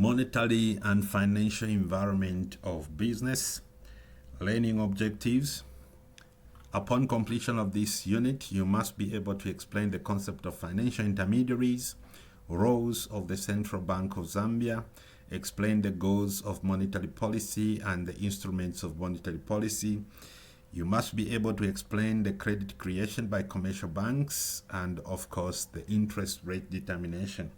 monetary and financial environment of business, learning objectives. Upon completion of this unit, you must be able to explain the concept of financial intermediaries, roles of the Central Bank of Zambia, explain the goals of monetary policy and the instruments of monetary policy. You must be able to explain the credit creation by commercial banks and, of course, the interest rate determination.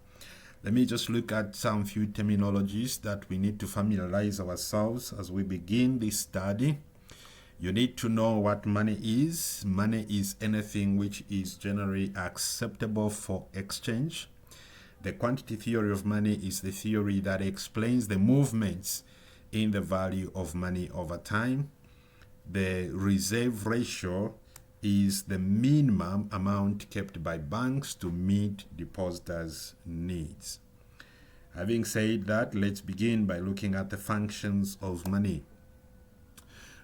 Let me just look at some few terminologies that we need to familiarize ourselves as we begin this study. You need to know what money is. Money is anything which is generally acceptable for exchange. The quantity theory of money is the theory that explains the movements in the value of money over time. The reserve ratio is the minimum amount kept by banks to meet depositors' needs. Having said that, let's begin by looking at the functions of money.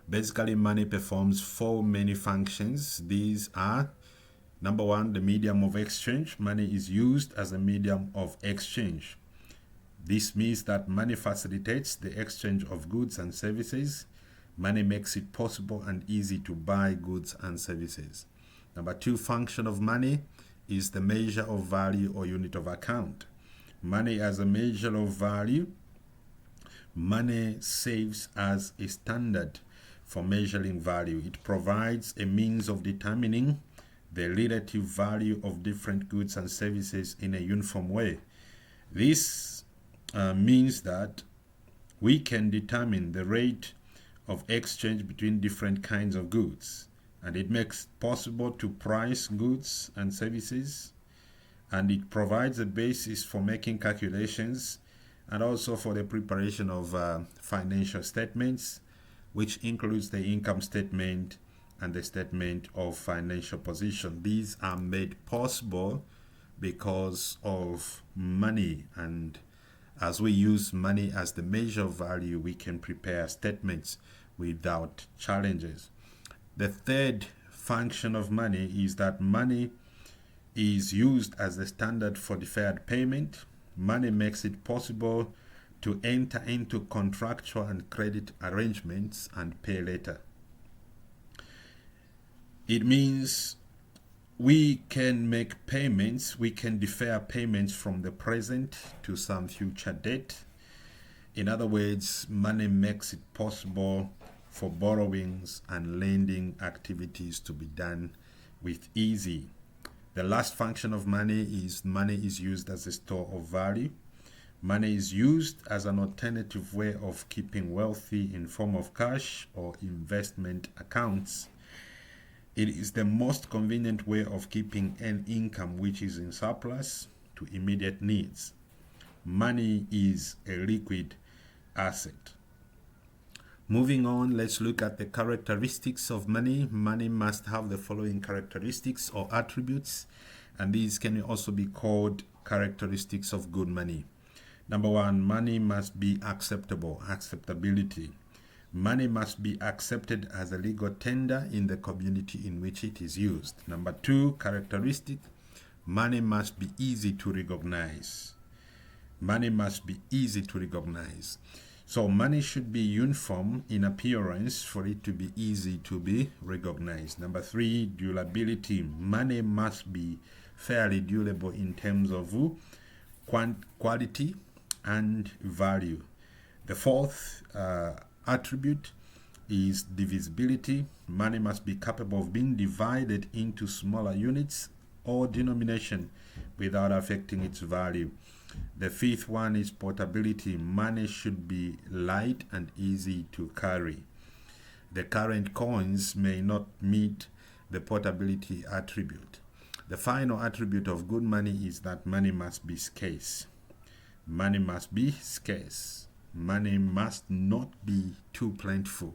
Basically, money performs four main functions. These are, number one, the medium of exchange. Money is used as a medium of exchange. This means that money facilitates the exchange of goods and services. Money makes it possible and easy to buy goods and services. Number two function of money is the measure of value or unit of account. Money as a measure of value. Money serves as a standard for measuring value. It provides a means of determining the relative value of different goods and services in a uniform way. This means that we can determine the rate of exchange between different kinds of goods, and it makes it possible to price goods and services, and it provides a basis for making calculations and also for the preparation of financial statements, which includes the income statement and the statement of financial position. These are made possible because of money, and as we use money as the measure of value, we can prepare statements without challenges. The third function of money is that money is used as a standard for deferred payment. Money makes it possible to enter into contractual and credit arrangements and pay later. It means we can make payments, we can defer payments from the present to some future date. In other words, money makes it possible for borrowings and lending activities to be done with ease. The last function of money is used as a store of value. Money is used as an alternative way of keeping wealthy in form of cash or investment accounts. It is the most convenient way of keeping an income which is in surplus to immediate needs. Money is a liquid asset. Moving on, let's look at the characteristics of money. Money must have the following characteristics or attributes, and these can also be called characteristics of good money. Number one, money must be acceptable, acceptability. Money must be accepted as a legal tender in the community in which it is used. Number two, characteristic, money must be easy to recognize. Money must be easy to recognize. So money should be uniform in appearance for it to be easy to be recognized. Number three, durability. Money must be fairly durable in terms of quality and value. The fourth attribute is divisibility. Money must be capable of being divided into smaller units or denomination without affecting its value. The fifth one is portability. Money should be light and easy to carry. The current coins may not meet the portability attribute. The final attribute of good money is that money must be scarce. Money must be scarce. Money must not be too plentiful.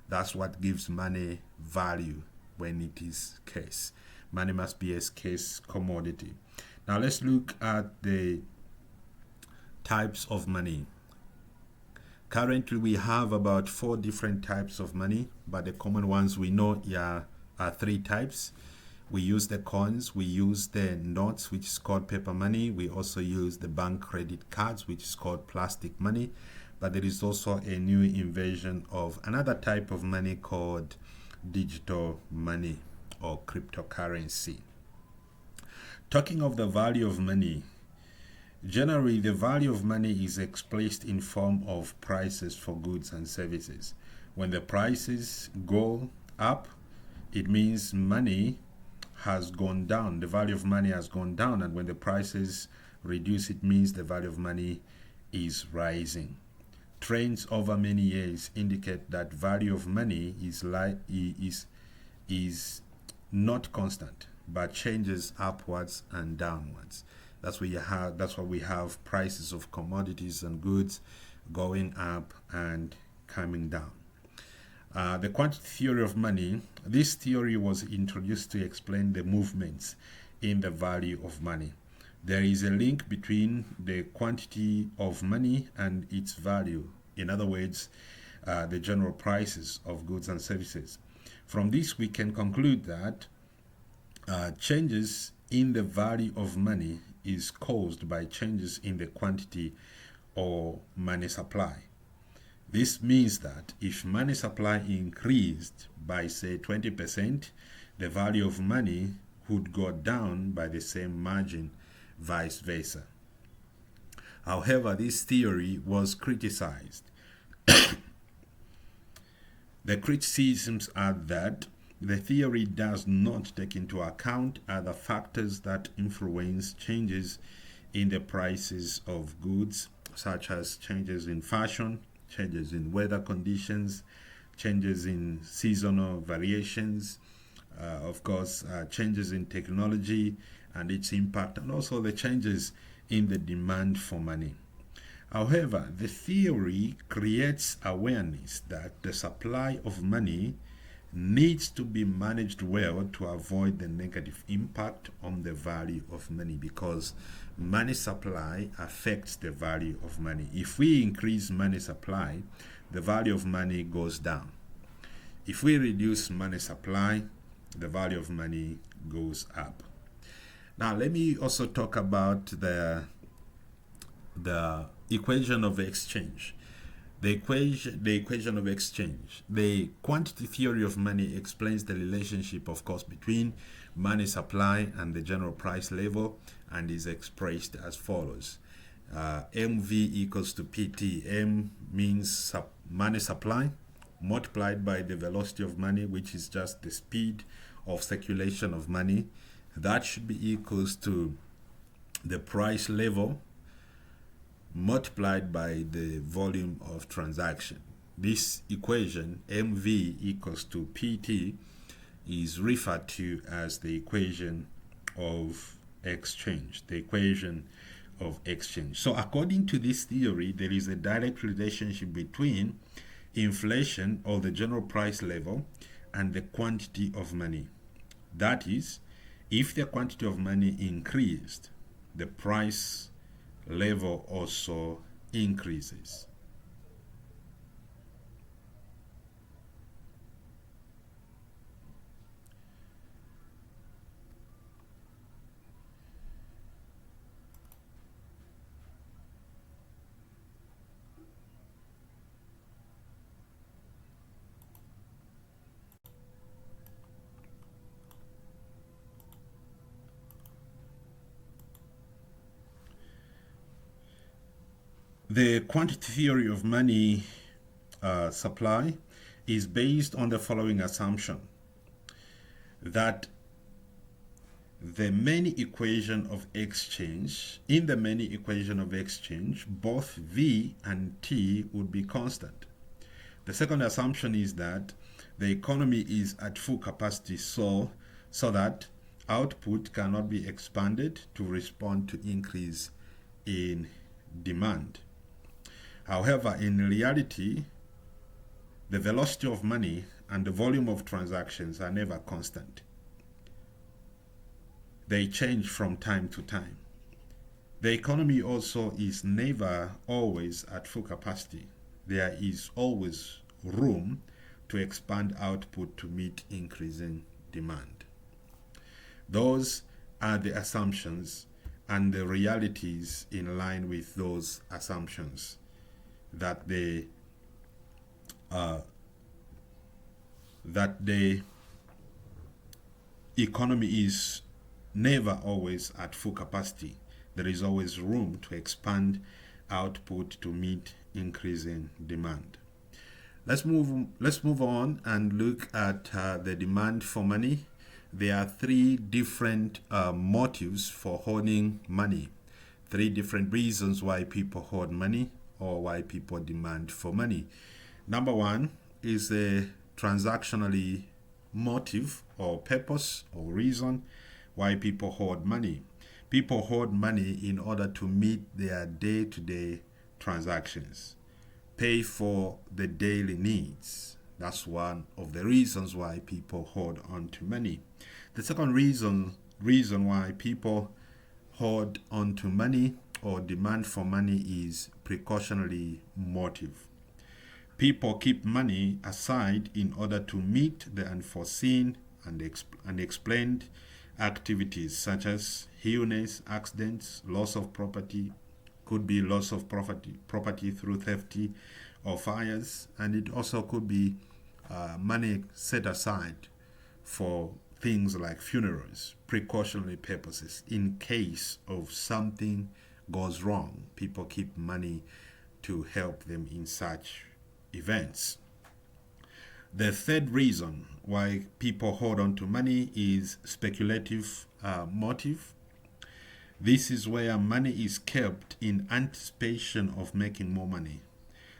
That's what gives money value when it is scarce. Money must be a scarce commodity. Now let's look at the types of money. Currently we have about 4 different types of money, but the common ones we know are 3 types. We use the coins, we use the notes, which is called paper money. We also use the bank credit cards, which is called plastic money. But there is also a new invasion of another type of money called digital money or cryptocurrency. Talking of the value of money, generally the value of money is expressed in form of prices for goods and services. When the prices go up, it means money has gone down, the value of money has gone down, and when the prices reduce, it means the value of money is rising. Trends over many years indicate that value of money is not constant, but changes upwards and downwards. That's why we have prices of commodities and goods going up and coming down. The quantity theory of money, this theory was introduced to explain the movements in the value of money. There is a link between the quantity of money and its value. In other words, the general prices of goods and services. From this, we can conclude that changes in the value of money is caused by changes in the quantity or money supply. This means that if money supply increased by, say, 20%, the value of money would go down by the same margin, vice versa. However, this theory was criticized. The criticisms are that the theory does not take into account other factors that influence changes in the prices of goods, such as changes in fashion, changes in weather conditions, changes in seasonal variations, changes in technology and its impact, and also the changes in the demand for money. However, the theory creates awareness that the supply of money needs to be managed well to avoid the negative impact on the value of money, because money supply affects the value of money. If we increase money supply, the value of money goes down. If we reduce money supply, the value of money goes up. Now, let me also talk about the equation of exchange. The equation of exchange. The quantity theory of money explains the relationship, of course, between money supply and the general price level, and is expressed as follows. MV equals to PT. M means money supply multiplied by the velocity of money, which is just the speed of circulation of money. That should be equals to the price level multiplied by the volume of transaction. This equation, MV equals to PT, is referred to as the equation of exchange. The equation of exchange. So according to this theory, there is a direct relationship between inflation, or the general price level, and the quantity of money. That is, if the quantity of money increased, the price level also increases. The quantity theory of money supply is based on the following assumption: that in the many equation of exchange, both V and T would be constant. The second assumption is that the economy is at full capacity, so that output cannot be expanded to respond to increase in demand. However, in reality, the velocity of money and the volume of transactions are never constant. They change from time to time. The economy also is never always at full capacity. There is always room to expand output to meet increasing demand. Those are the assumptions and the realities in line with those assumptions, that the economy is never always at full capacity. There is always room to expand output to meet increasing demand. Let's move on and look at the demand for money. There are three different motives for hoarding money. Three different reasons why people hoard money or why people demand for money. Number one is a transactionally motive or purpose or reason why people hoard money. People hoard money in order to meet their day-to-day transactions, pay for the daily needs. That's one of the reasons why people hoard onto money. The second reason why people hoard onto money or demand for money is precautionary motive. People keep money aside in order to meet the unforeseen and unexplained activities such as illness, accidents, loss of property. Could be loss of property through theft or fires, and it also could be money set aside for things like funerals, precautionary purposes. In case of something goes wrong, people keep money to help them in such events. The third reason why people hold on to money is speculative motive. This is where money is kept in anticipation of making more money.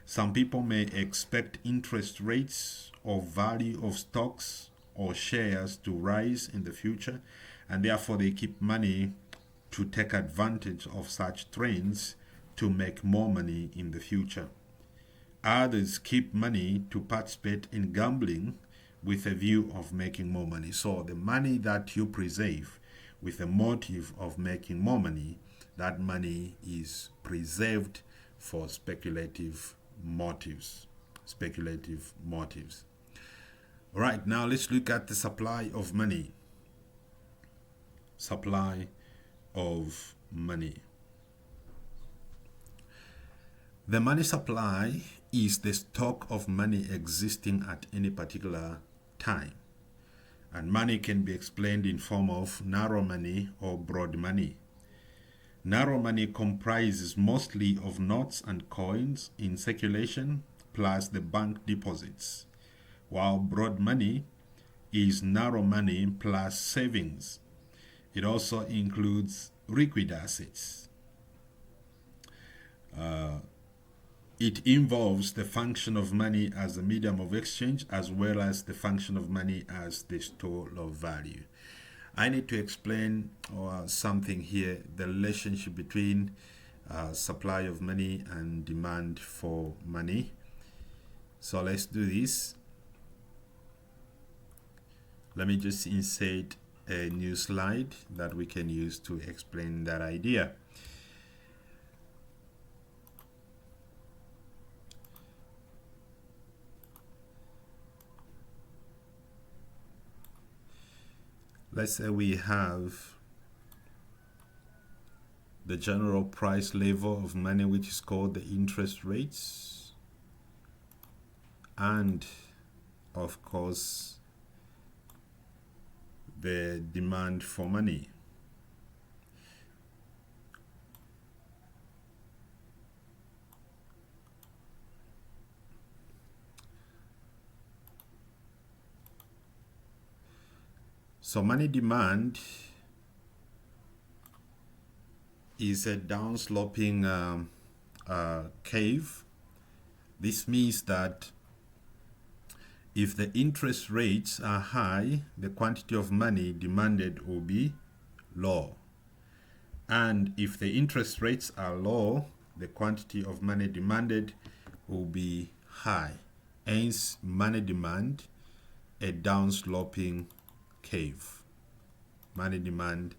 Some people may expect interest rates or value of stocks or shares to rise in the future, and therefore they keep money to take advantage of such trends to make more money in the future. Others keep money to participate in gambling with a view of making more money. So the money that you preserve with a motive of making more money, that money is preserved for speculative motives. All right, now let's look at the supply of money. Supply of money. The money supply is the stock of money existing at any particular time. And money can be explained in form of narrow money or broad money. Narrow money comprises mostly of notes and coins in circulation plus the bank deposits, while broad money is narrow money plus savings. It also includes liquid assets. It involves the function of money as a medium of exchange as well as the function of money as the store of value. I need to explain something here, the relationship between supply of money and demand for money. So let's do this. Let me just insert a new slide that we can use to explain that idea. Let's say we have the general price level of money, which is called the interest rates, and of course the demand for money. So money demand is a downsloping curve. This means that if the interest rates are high, the quantity of money demanded will be low. And if the interest rates are low, the quantity of money demanded will be high. Hence, money demand, a downsloping curve. Money demand,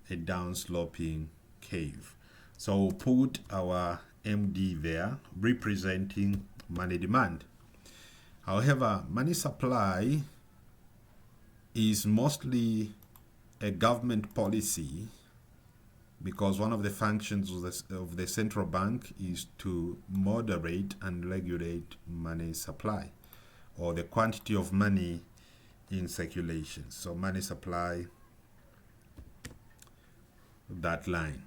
a downsloping curve. So we'll put our MD there representing money demand. However, money supply is mostly a government policy, because one of the functions of the central bank is to moderate and regulate money supply, or the quantity of money in circulation. So money supply, that line.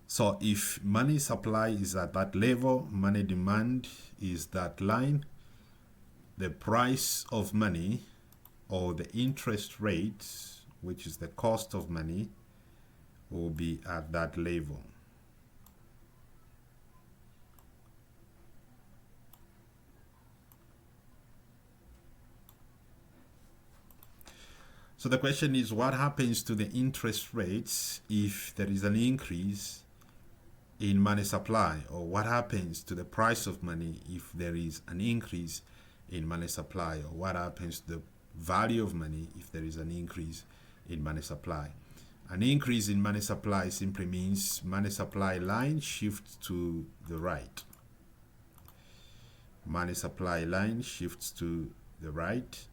So if money supply is at that level, money demand is that line, the price of money, or the interest rate, which is the cost of money, will be at that level. So the question is, what happens to the interest rates if there is an increase in money supply, or what happens to the price of money if there is an increase in money supply, or what happens to the value of money if there is an increase in money supply? An increase in money supply simply means money supply line shifts to the right. Money supply line shifts to the right.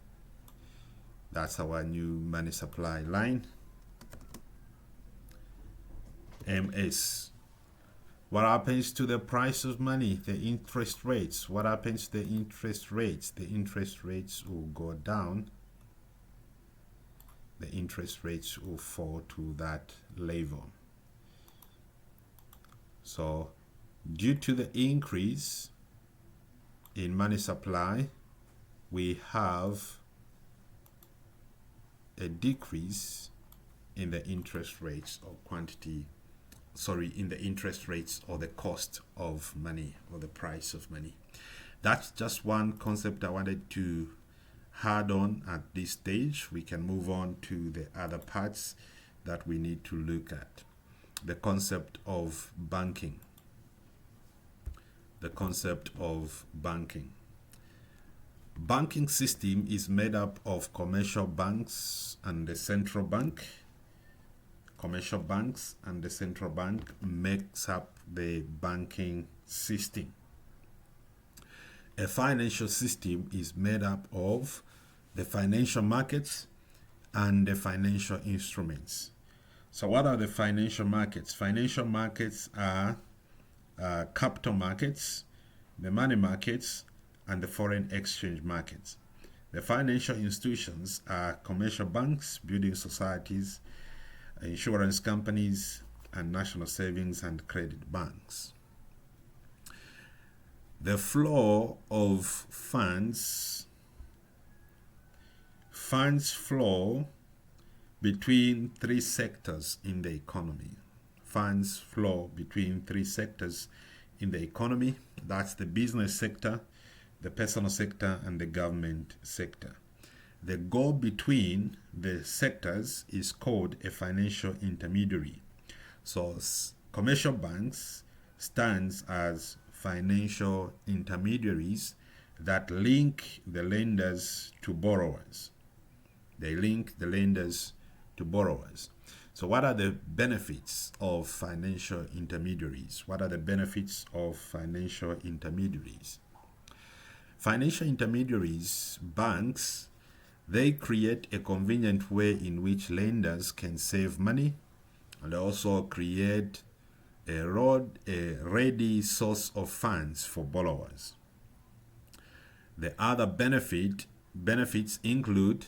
That's our new money supply line, MS. What happens to the price of money? The interest rates. What happens to the interest rates? The interest rates will go down. The interest rates will fall to that level. So due to the increase in money supply, we have a decrease in the interest rates or quantity, in the interest rates or the cost of money, or the price of money. That's just one concept I wanted to hard on at this stage. We can move on to the other parts that we need to look at. The concept of banking. The concept of banking. Banking system is made up of commercial banks and the central bank. Commercial banks and the central bank makes up the banking system. A financial system is made up of the financial markets and the financial instruments. So what are the financial markets? Financial markets are capital markets, the money markets, and the foreign exchange markets. The financial institutions are commercial banks, building societies, insurance companies, and national savings and credit banks. The flow of funds flow between three sectors in the economy. Funds flow between three sectors in the economy. That's the business sector, the personal sector, and the government sector. The go between the sectors is called a financial intermediary. So commercial banks stands as financial intermediaries that link the lenders to borrowers. They link the lenders to borrowers. So what are the benefits of financial intermediaries? What are the benefits of financial intermediaries? Financial intermediaries, banks, they create a convenient way in which lenders can save money, and also create a ready source of funds for borrowers. The other benefits include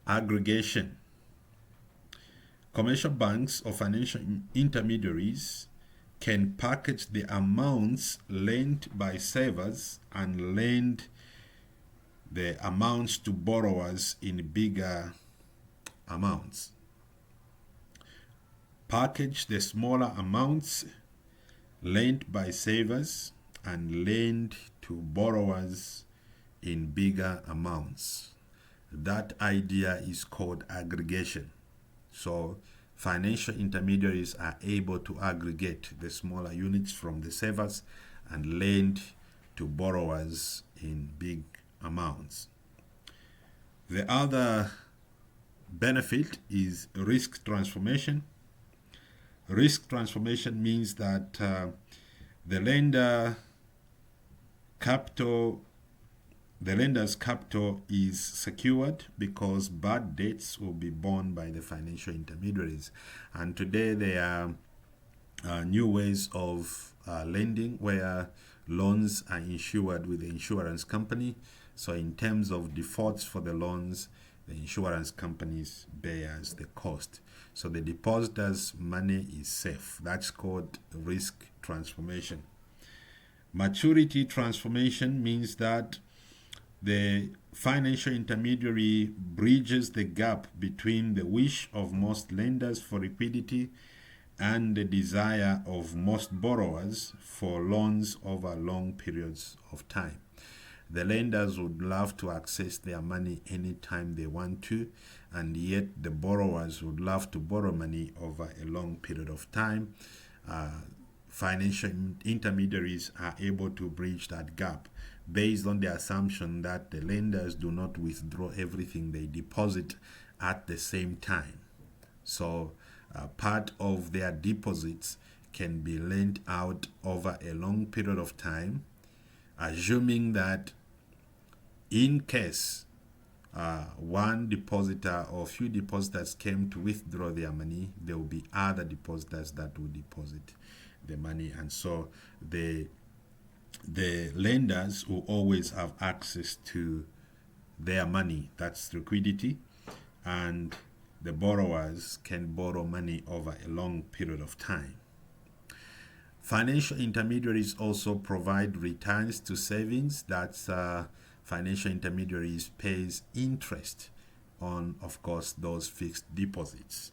aggregation. Commercial banks or financial intermediaries can package the amounts lent by savers and lend the amounts to borrowers in bigger amounts. Package the smaller amounts lent by savers and lend to borrowers in bigger amounts. That idea is called aggregation. So financial intermediaries are able to aggregate the smaller units from the savers and lend to borrowers in big amounts. The other benefit is risk transformation. Risk transformation means that the lender capital the lender's capital is secured because bad debts will be borne by the financial intermediaries. And today there are new ways of lending where loans are insured with the insurance company. So in terms of defaults for the loans, the insurance companies bears the cost. So the depositor's money is safe. That's called risk transformation. Maturity transformation means that the financial intermediary bridges the gap between the wish of most lenders for liquidity and the desire of most borrowers for loans over long periods of time. The lenders would love to access their money anytime they want to, and yet the borrowers would love to borrow money over a long period of time. Financial intermediaries are able to bridge that gap based on the assumption that the lenders do not withdraw everything they deposit at the same time. So part of their deposits can be lent out over a long period of time, assuming that in case one depositor or few depositors came to withdraw their money, there will be other depositors that will deposit the money. And so the lenders will always have access to their money, that's liquidity, and the borrowers can borrow money over a long period of time. Financial intermediaries also provide returns to savings. That's financial intermediaries pays interest on, of course, those fixed deposits.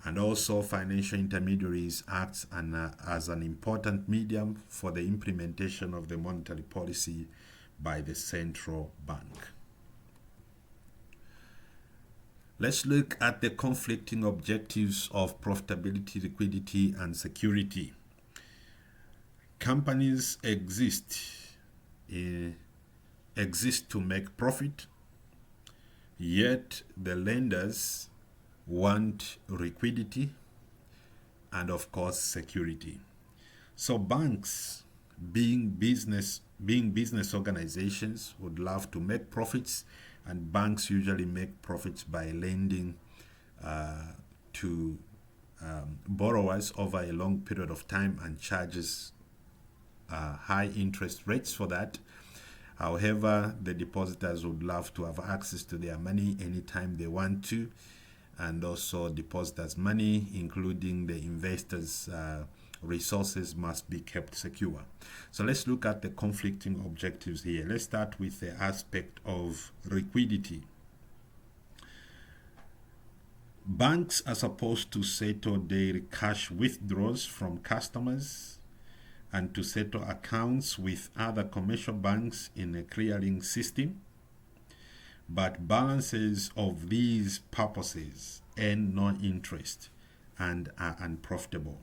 And also financial intermediaries act as an important medium for the implementation of the monetary policy by the central bank. Let's look at the conflicting objectives of profitability, liquidity, and security. Companies exist to make profit, yet the lenders want liquidity and, of course, security. So banks, being business organizations, would love to make profits, and banks usually make profits by lending to borrowers over a long period of time and charges high interest rates for that. However, the depositors would love to have access to their money anytime they want to, and also depositors' money, including the investors' resources, must be kept secure. So let's look at the conflicting objectives here. Let's start with the aspect of liquidity. Banks are supposed to settle daily cash withdrawals from customers and to settle accounts with other commercial banks in a clearing system. But balances of these purposes earn no interest and are unprofitable.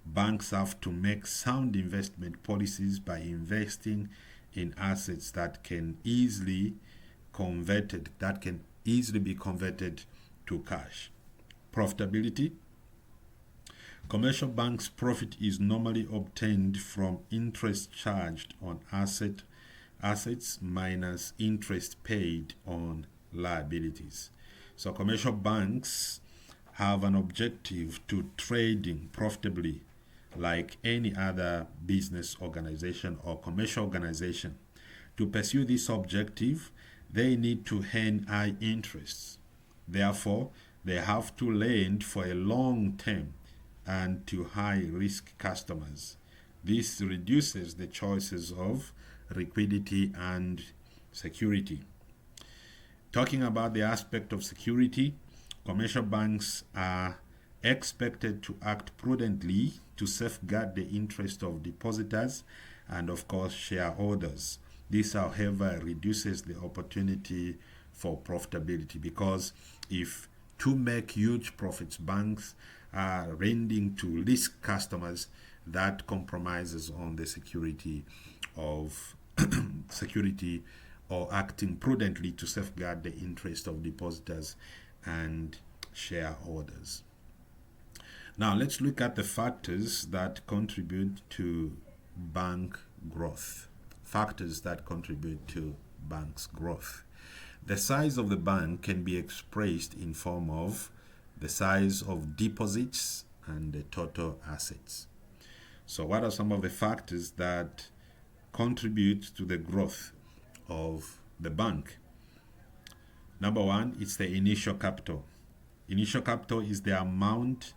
Banks have to make sound investment policies by investing in assets that can easily be converted to cash. Profitability. Commercial banks' profit is normally obtained from interest charged on assets minus interest paid on liabilities. So commercial banks have an objective to trading profitably like any other business organization or commercial organization. To pursue this objective, they need to earn high interests. Therefore, they have to lend for a long term and to high-risk customers. This reduces the choices of liquidity and security. Talking about the aspect of security, commercial banks are expected to act prudently to safeguard the interest of depositors and, of course, shareholders. This, however, reduces the opportunity for profitability, because if to make huge profits, banks are lending to risk customers, that compromises on the security of security, or acting prudently to safeguard the interest of depositors and shareholders. Now let's look at the factors that contribute to bank growth. factors that contribute to bank's growth. The size of the bank can be expressed in form of the size of deposits and the total assets. So what are some of the factors that contribute to the growth of the bank? Number one, it's the initial capital. Initial capital is the amount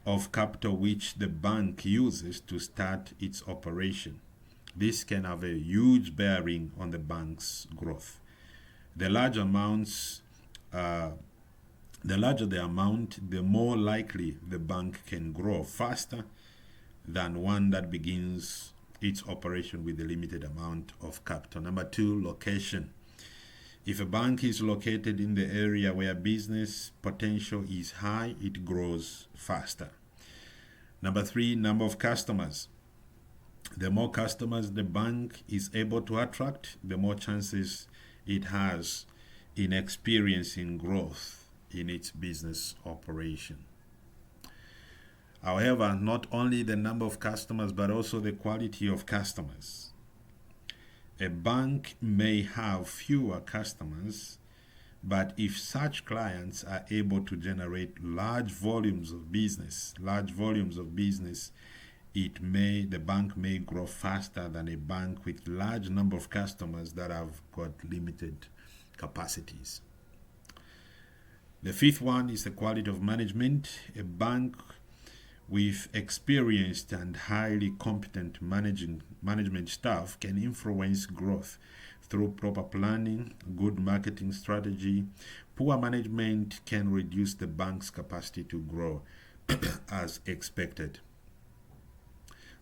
of capital which the bank uses to start its operation. This can have a huge bearing on the bank's growth. The larger the amount, the more likely the bank can grow faster than one that begins its operation with a limited amount of capital. Number two, location. If a bank is located in the area where business potential is high, it grows faster. Number three, number of customers. The more customers the bank is able to attract, the more chances it has in experiencing growth in its business operation. However, not only the number of customers, but also the quality of customers. A bank may have fewer customers, but if such clients are able to generate large volumes of business, the bank may grow faster than a bank with large number of customers that have got limited capacities. The fifth one is the quality of management. A bank with experienced and highly competent management staff can influence growth through proper planning, good marketing strategy. Poor management can reduce the bank's capacity to grow as expected.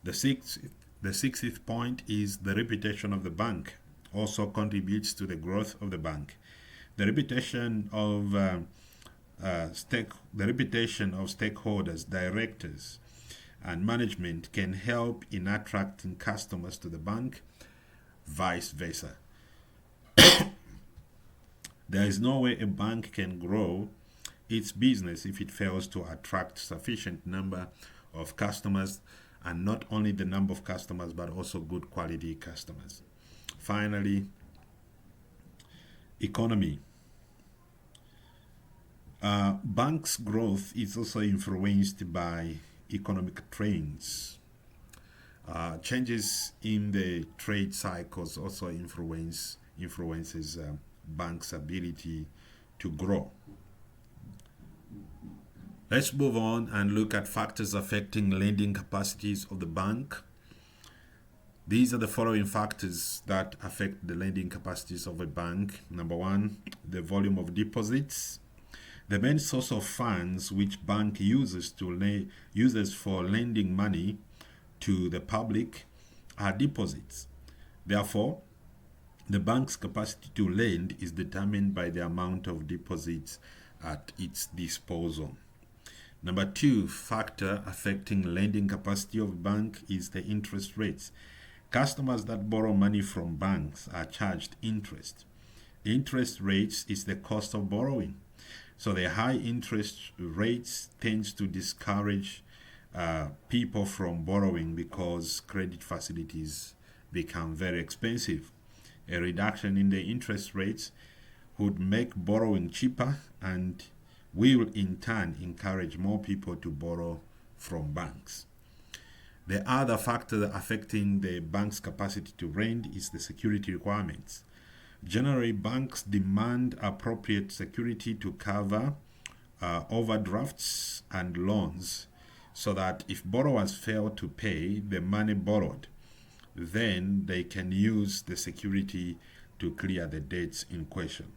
The sixth point is the reputation of the bank also contributes to the growth of the bank. The reputation of stakeholders, directors, and management can help in attracting customers to the bank, vice versa. There is no way a bank can grow its business if it fails to attract sufficient number of customers, and not only the number of customers, but also good quality customers. Finally, economy. Banks' growth is also influenced by economic trends. Changes in the trade cycles also influences banks' ability to grow. Let's move on and look at factors affecting lending capacities of the bank. These are the following factors that affect the lending capacities of a bank. Number one, the volume of deposits. The main source of funds which bank uses for lending money to the public are deposits. Therefore, the bank's capacity to lend is determined by the amount of deposits at its disposal. Number two factor affecting lending capacity of a bank is the interest rates. Customers that borrow money from banks are charged interest. Interest rates is the cost of borrowing. So the high interest rates tends to discourage people from borrowing because credit facilities become very expensive. A reduction in the interest rates would make borrowing cheaper and will in turn encourage more people to borrow from banks. The other factor affecting the bank's capacity to lend is the security requirements. Generally, banks demand appropriate security to cover overdrafts and loans, so that if borrowers fail to pay the money borrowed, then they can use the security to clear the debts in question.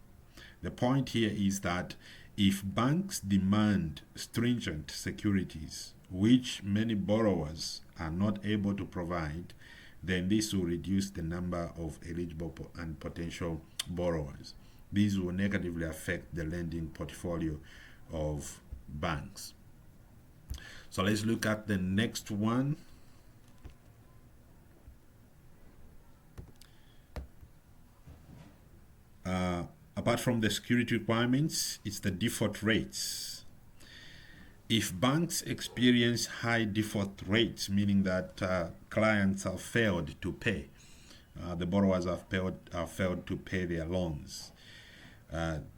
The point here is that if banks demand stringent securities, which many borrowers are not able to provide, then this will reduce the number of eligible and potential borrowers. These will negatively affect the lending portfolio of banks. So let's look at the next one. Apart from the security requirements, it's the default rates. If banks experience high default rates, meaning that clients have failed to pay, the borrowers have failed to pay their loans.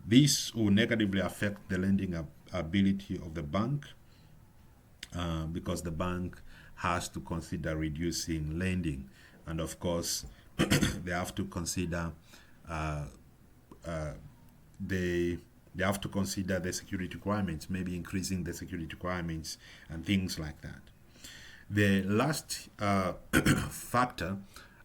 This will negatively affect the lending ability of the bank, because the bank has to consider reducing lending, and of course they have to consider they have to consider the security requirements, maybe increasing the security requirements and things like that. The last factor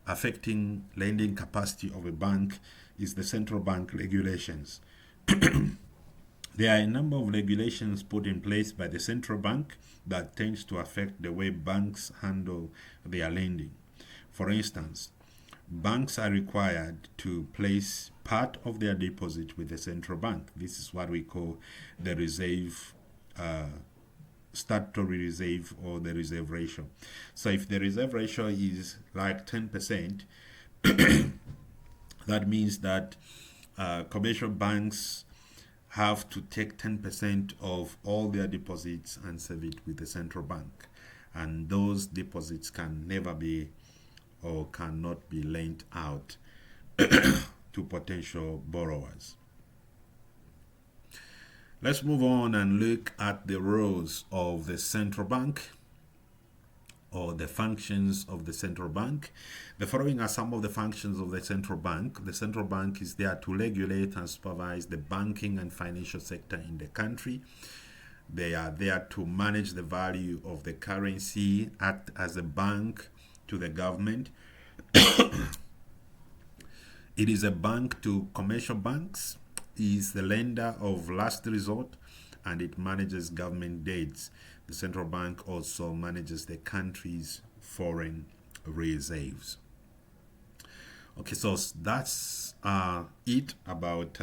affecting lending capacity of a bank is the central bank regulations. There are a number of regulations put in place by the central bank that tends to affect the way banks handle their lending. For instance, banks are required to place part of their deposit with the central bank. This is what we call the reserve, statutory reserve, or the reserve ratio. So if the reserve ratio is like 10%, that means that commercial banks have to take 10% of all their deposits and save it with the central bank. And those deposits can never be or cannot be lent out to potential borrowers. Let's move on and look at the roles of the central bank, or the functions of the central bank. The following are some of the functions of the central bank. The central bank is there to regulate and supervise the banking and financial sector in the country. They are there to manage the value of the currency, act as a bank to the government. It is a bank to commercial banks, is the lender of last resort, and it manages government debts. The central bank also manages the country's foreign reserves. Okay, so that's it about